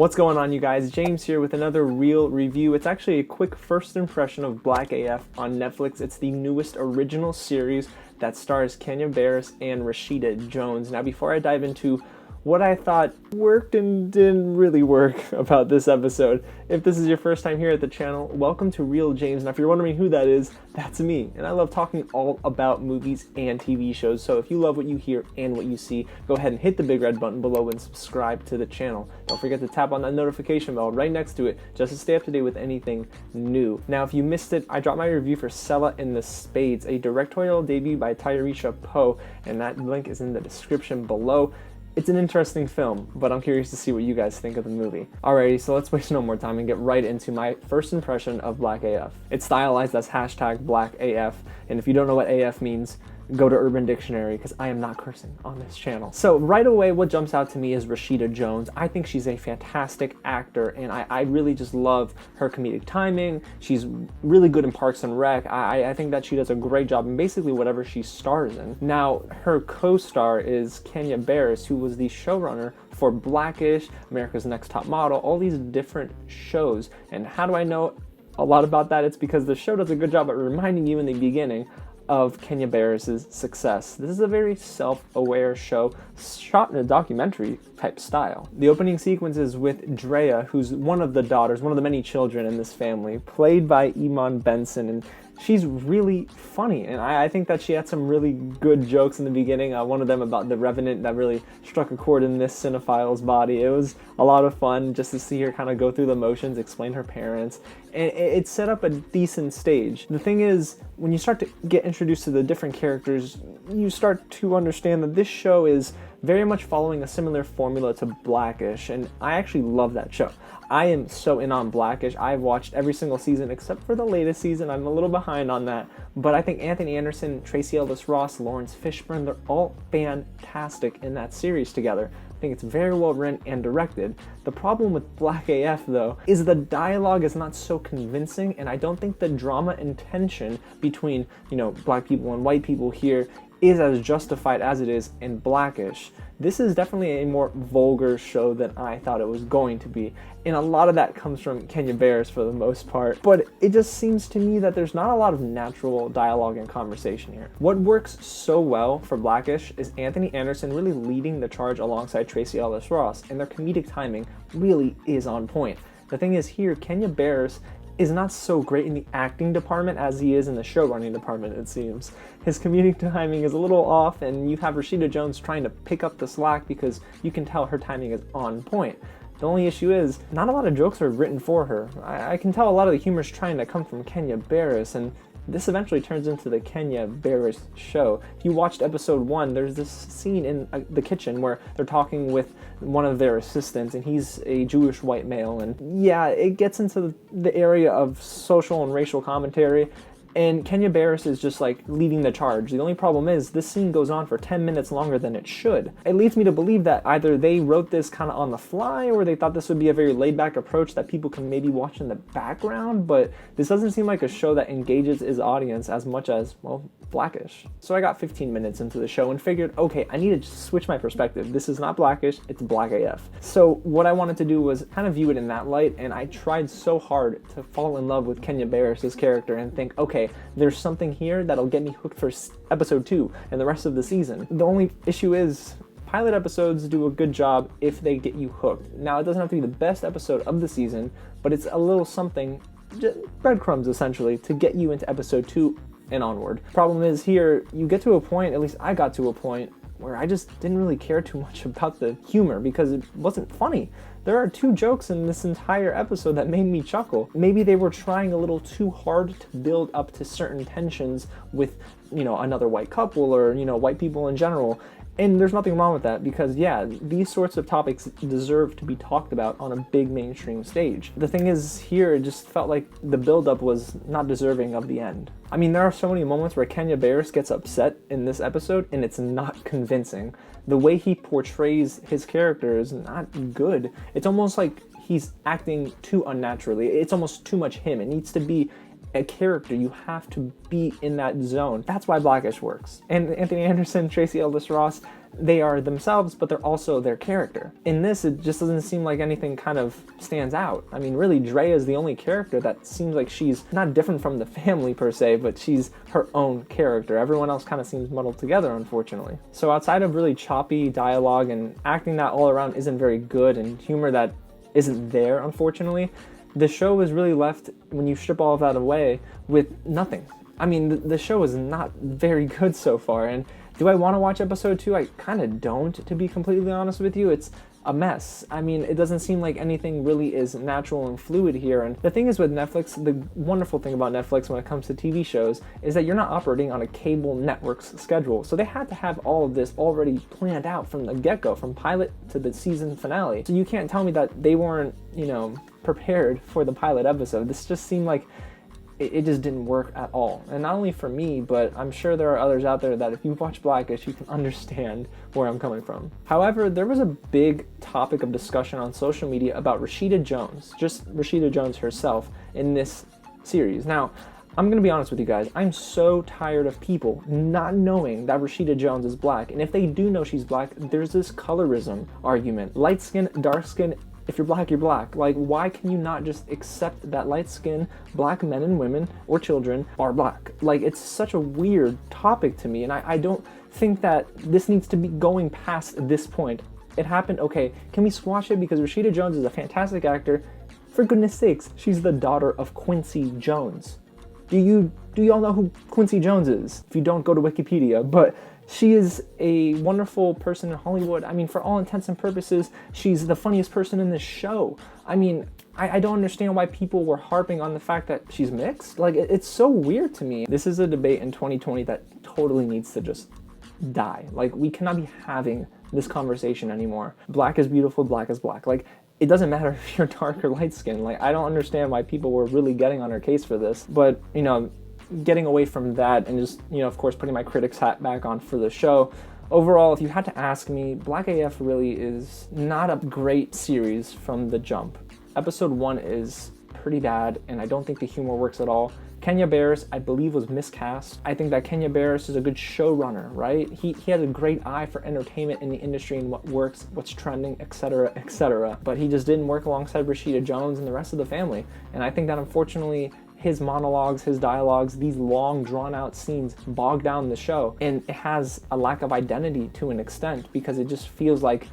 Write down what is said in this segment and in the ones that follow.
What's going on, you guys? James here with another real review. It's actually a quick first impression of Black AF on Netflix. It's the newest original series that stars Kenya Barris and Rashida Jones. Now, before I dive into what I thought worked and didn't really work about this episode, if this is your first time here at the channel, welcome to Real James. Now, if you're wondering who that is, that's me. And I love talking all about movies and TV shows. So if you love what you hear and what you see, go ahead and hit the big red button below and subscribe to the channel. Don't forget to tap on that notification bell right next to it just to stay up to date with anything new. Now, if you missed it, I dropped my review for Selah in the Spades, a directorial debut by Tyresha Poe, and that link is in the description below. It's an interesting film, but I'm curious to see what you guys think of the movie. Alrighty, so let's waste no more time and get right into my first impression of Black AF. It's stylized as #BlackAF, and if you don't know what AF means, go to Urban Dictionary, because I am not cursing on this channel. So right away, what jumps out to me is Rashida Jones. I think she's a fantastic actor, and I really just love her comedic timing. She's really good in Parks and Rec. I think that she does a great job in basically whatever she stars in. Now, her co-star is Kenya Barris, who was the showrunner for Blackish, America's Next Top Model, all these different shows. And how do I know a lot about that? It's because the show does a good job at reminding you in the beginning of Kenya Barris's success. This is a very self-aware show shot in a documentary type style. The opening sequence is with Drea, who's one of the daughters, one of the many children in this family, played by Iman Benson, and she's really funny, and I think that she had some really good jokes in the beginning. One of them about the Revenant that really struck a chord in this cinephile's body. It was a lot of fun just to see her kind of go through the motions, explain her parents, and it set up a decent stage. The thing is, when you start to get introduced to the different characters, you start to understand that this show is very much following a similar formula to Blackish, and I actually love that show. I am so in on Blackish. I've watched every single season except for the latest season. I'm a little behind on that, but I think Anthony Anderson, Tracee Ellis Ross, Lawrence Fishburne, they're all fantastic in that series together. I think it's very well written and directed. The problem with Black AF, though, is the dialogue is not so convincing, and I don't think the drama and tension between, black people and white people here is as justified as it is in Blackish. This is definitely a more vulgar show than I thought it was going to be, and a lot of that comes from Kenya Barris for the most part, but it just seems to me that there's not a lot of natural dialogue and conversation here. What works so well for Blackish is Anthony Anderson really leading the charge alongside Tracee Ellis Ross, and their comedic timing really is on point. The thing is here, Kenya Barris is not so great in the acting department as he is in the showrunning department, it seems. His comedic timing is a little off, and you have Rashida Jones trying to pick up the slack because you can tell her timing is on point. The only issue is, not a lot of jokes are written for her. I can tell a lot of the humor is trying to come from Kenya Barris, and this eventually turns into the Kenya Barris show. If you watched episode 1, there's this scene in the kitchen where they're talking with one of their assistants, and he's a Jewish white male, and yeah, it gets into the area of social and racial commentary, and Kenya Barris is just like leading the charge. The only problem is this scene goes on for 10 minutes longer than it should. It leads me to believe that either they wrote this kind of on the fly, or they thought this would be a very laid-back approach that people can maybe watch in the background, but this doesn't seem like a show that engages its audience as much as, well, Blackish. So I got 15 minutes into the show and figured, okay, I need to switch my perspective. This is not Blackish, it's Black AF. So what I wanted to do was kind of view it in that light, and I tried so hard to fall in love with Kenya Barris' character and think, okay, there's something here that'll get me hooked for episode 2 and the rest of the season. The only issue is, pilot episodes do a good job if they get you hooked. Now, it doesn't have to be the best episode of the season, but it's a little something, just breadcrumbs essentially, to get you into episode 2 and onward. Problem is here, you get to a point, at least I got to a point, where I just didn't really care too much about the humor because it wasn't funny. There are 2 jokes in this entire episode that made me chuckle. Maybe they were trying a little too hard to build up to certain tensions with, another white couple or, white people in general. And there's nothing wrong with that because, yeah, these sorts of topics deserve to be talked about on a big mainstream stage. The thing is, here, it just felt like the buildup was not deserving of the end. I mean, there are so many moments where Kenya Barris gets upset in this episode, and it's not convincing. The way he portrays his character is not good. It's almost like he's acting too unnaturally. It's almost too much him. It needs to be a character. You have to be in that zone. That's why Blackish works. And Anthony Anderson, Tracy Ellis Ross, they are themselves, but they're also their character. In this, it just doesn't seem like anything kind of stands out. I mean, really, Drea is the only character that seems like she's not different from the family per se, but she's her own character. Everyone else kind of seems muddled together, unfortunately. So outside of really choppy dialogue and acting that all around isn't very good and humor that isn't there, unfortunately, the show is really left, when you strip all of that away, with nothing. I mean, the show is not very good so far, and do I want to watch episode 2? I kind of don't, to be completely honest with you. It's a mess. I mean, it doesn't seem like anything really is natural and fluid here. And the thing is with Netflix, the wonderful thing about Netflix when it comes to TV shows is that you're not operating on a cable network's schedule. So they had to have all of this already planned out from the get-go, from pilot to the season finale. So you can't tell me that they weren't, prepared for the pilot episode. This just seemed like it just didn't work at all. And not only for me, but I'm sure there are others out there that if you watch Blackish, you can understand where I'm coming from. However, there was a big topic of discussion on social media about Rashida Jones, just Rashida Jones herself, in this series. Now, I'm gonna be honest with you guys, I'm so tired of people not knowing that Rashida Jones is black. And if they do know she's black, there's this colorism argument. Light skin, dark skin, if you're black, you're black. Like, why can you not just accept that light-skinned black men and women or children are black? Like, it's such a weird topic to me, and I don't think that this needs to be going past this point. It happened, okay, can we squash it? Because Rashida Jones is a fantastic actor. For goodness sakes, she's the daughter of Quincy Jones. Do y'all know who Quincy Jones is? If you don't, go to Wikipedia, but she is a wonderful person in Hollywood. I mean, for all intents and purposes, she's the funniest person in this show. I mean, I don't understand why people were harping on the fact that she's mixed. Like, it's so weird to me. This is a debate in 2020 that totally needs to just die. Like, we cannot be having this conversation anymore. Black is beautiful, black is black. Like, it doesn't matter if you're dark or light skinned. Like, I don't understand why people were really getting on her case for this. But, getting away from that and just, of course, putting my critic's hat back on for the show. Overall, if you had to ask me, Black AF really is not a great series from the jump. Episode 1 is pretty bad, and I don't think the humor works at all. Kenya Barris, I believe, was miscast. I think that Kenya Barris is a good showrunner, right? He had a great eye for entertainment in the industry and what works, what's trending, etc., etc. But he just didn't work alongside Rashida Jones and the rest of the family. And I think that, unfortunately, his monologues, his dialogues, these long drawn-out scenes bog down the show. And it has a lack of identity to an extent because it just feels like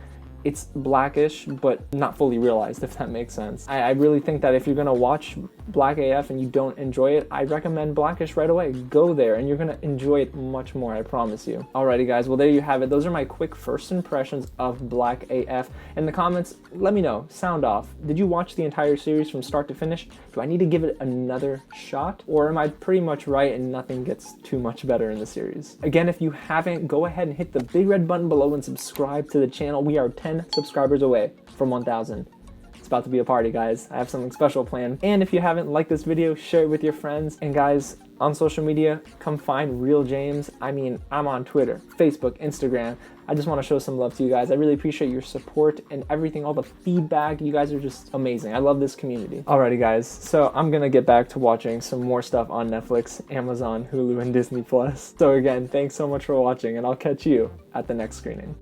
it's Blackish, but not fully realized, if that makes sense. I really think that if you're gonna watch Black AF and you don't enjoy it, I recommend Blackish right away. Go there and you're gonna enjoy it much more, I promise you. Alrighty guys, well there you have it. Those are my quick first impressions of Black AF. In the comments, let me know, sound off. Did you watch the entire series from start to finish? Do I need to give it another shot? Or am I pretty much right and nothing gets too much better in the series? Again, if you haven't, go ahead and hit the big red button below and subscribe to the channel. We are 10 subscribers away from 1,000. It's about to be a party, guys. I have something special planned. And if you haven't liked this video, share it with your friends. And guys, on social media, come find Real James. I mean, I'm on Twitter, Facebook, Instagram. I just want to show some love to you guys. I really appreciate your support and everything, all the feedback. You guys are just amazing. I love this community. Alrighty guys, so I'm gonna get back to watching some more stuff on Netflix, Amazon, Hulu, and Disney+. So again, thanks so much for watching, and I'll catch you at the next screening.